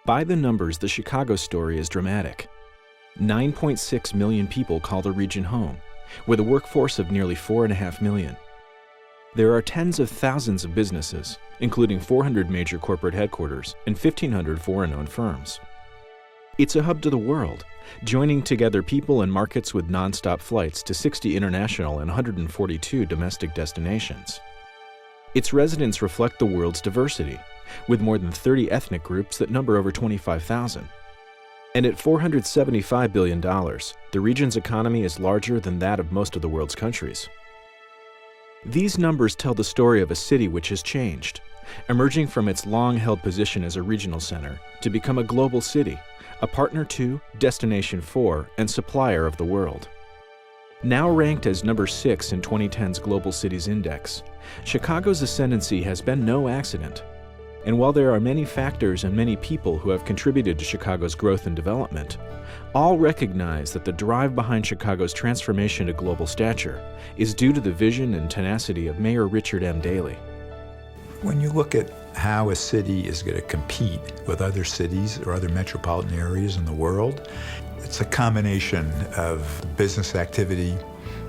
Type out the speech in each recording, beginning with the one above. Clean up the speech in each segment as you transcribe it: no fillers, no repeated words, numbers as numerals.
By the numbers, the Chicago story is dramatic. 9.6 million people call the region home, with a workforce of nearly 4.5 million. There are tens of thousands of businesses, including 400 major corporate headquarters and 1,500 foreign-owned firms. It's a hub to the world, joining together people and markets with non-stop flights to 60 international and 142 domestic destinations. Its residents reflect the world's diversity, with more than 30 ethnic groups that number over 25,000. And at $475 billion, the region's economy is larger than that of most of the world's countries. These numbers tell the story of a city which has changed, emerging from its long-held position as a regional center to become a global city, a partner to, destination for, and supplier of the world. Now ranked as number 6 in 2010's Global Cities Index, Chicago's ascendancy has been no accident. And while there are many factors and many people who have contributed to Chicago's growth and development, all recognize that the drive behind Chicago's transformation to global stature is due to the vision and tenacity of Mayor Richard M. Daley. When you look at how a city is going to compete with other cities or other metropolitan areas in the world, it's a combination of business activity,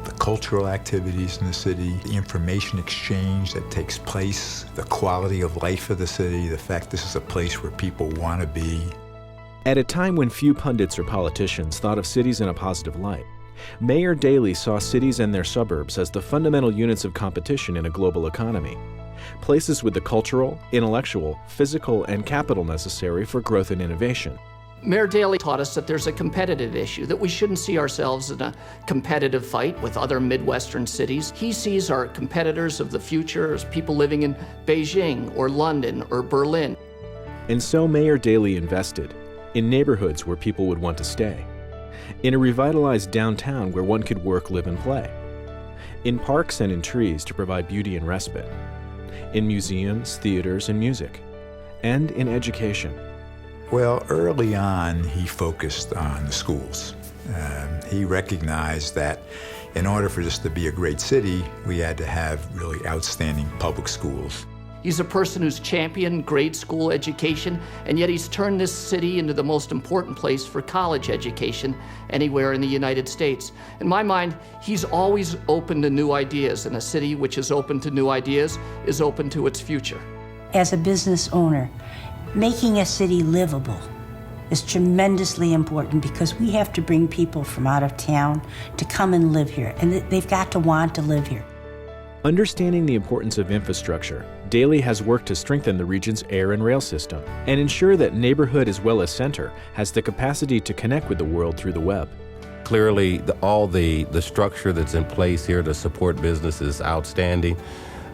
the cultural activities in the city, the information exchange that takes place, the quality of life of the city, the fact this is a place where people want to be. At a time when few pundits or politicians thought of cities in a positive light, Mayor Daley saw cities and their suburbs as the fundamental units of competition in a global economy, places with the cultural, intellectual, physical, and capital necessary for growth and innovation. Mayor Daley taught us that there's a competitive issue, that we shouldn't see ourselves in a competitive fight with other Midwestern cities. He sees our competitors of the future as people living in Beijing or London or Berlin. And so Mayor Daley invested in neighborhoods where people would want to stay, in a revitalized downtown where one could work, live, and play, in parks and in trees to provide beauty and respite, in museums, theaters, and music, and in education. Well, early on, he focused on the schools. He recognized that in order for this to be a great city, we had to have really outstanding public schools. He's a person who's championed grade school education, and yet he's turned this city into the most important place for college education anywhere in the United States. In my mind, he's always open to new ideas, and a city which is open to new ideas is open to its future. As a business owner, making a city livable is tremendously important because we have to bring people from out of town to come and live here, and they've got to want to live here. Understanding the importance of infrastructure, Daley has worked to strengthen the region's air and rail system and ensure that neighborhood as well as center has the capacity to connect with the world through the web. Clearly, all the structure that's in place here to support business is outstanding.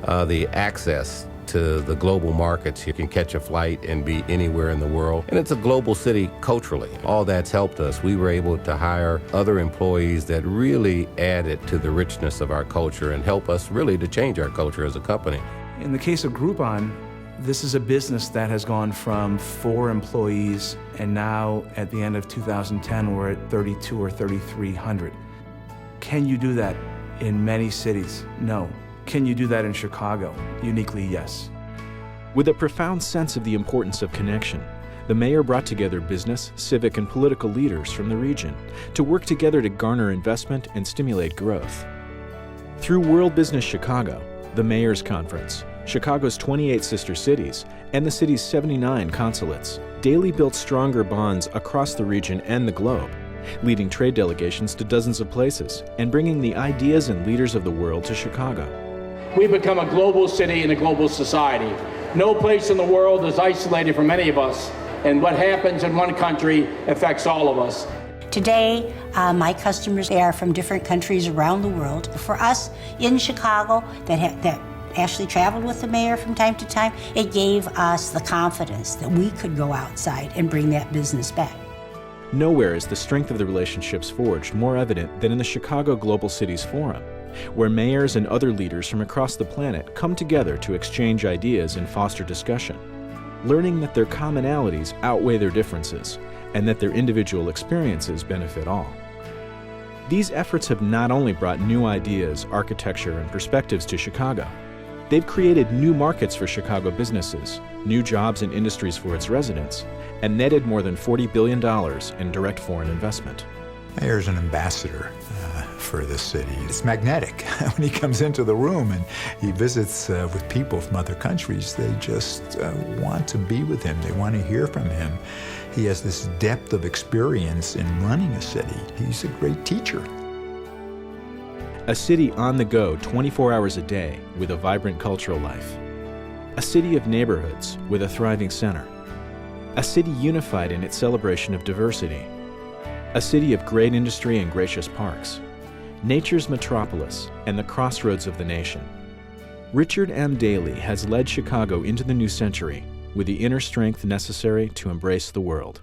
The access to the global markets. You can catch a flight and be anywhere in the world. And it's a global city culturally. All that's helped us. We were able to hire other employees that really added to the richness of our culture and help us really to change our culture as a company. In the case of Groupon, this is a business that has gone from 4 employees, and now at the end of 2010, we're at 32 or 3,300. Can you do that in many cities? No. Can you do that in Chicago? Uniquely, yes. With a profound sense of the importance of connection, the mayor brought together business, civic, and political leaders from the region to work together to garner investment and stimulate growth. Through World Business Chicago, the Mayor's Conference, Chicago's 28 sister cities, and the city's 79 consulates, Daley built stronger bonds across the region and the globe, leading trade delegations to dozens of places and bringing the ideas and leaders of the world to Chicago. We've become a global city and a global society. No place in the world is isolated from any of us, and what happens in one country affects all of us. Today, my customers are from different countries around the world. For us in Chicago that actually traveled with the mayor from time to time, it gave us the confidence that we could go outside and bring that business back. Nowhere is the strength of the relationships forged more evident than in the Chicago Global Cities Forum, where mayors and other leaders from across the planet come together to exchange ideas and foster discussion, learning that their commonalities outweigh their differences and that their individual experiences benefit all. These efforts have not only brought new ideas, architecture, and perspectives to Chicago, They've created new markets for Chicago businesses, new jobs and industries for its residents, and netted more than $40 billion in direct foreign investment. Mayor's an ambassador for this city. It's magnetic. When he comes into the room and he visits with people from other countries, they just want to be with him. They want to hear from him. He has this depth of experience in running a city. He's a great teacher. A city on the go 24 hours a day with a vibrant cultural life. A city of neighborhoods with a thriving center. A city unified in its celebration of diversity. A city of great industry and gracious parks. Nature's metropolis and the crossroads of the nation. Richard M. Daley has led Chicago into the new century with the inner strength necessary to embrace the world.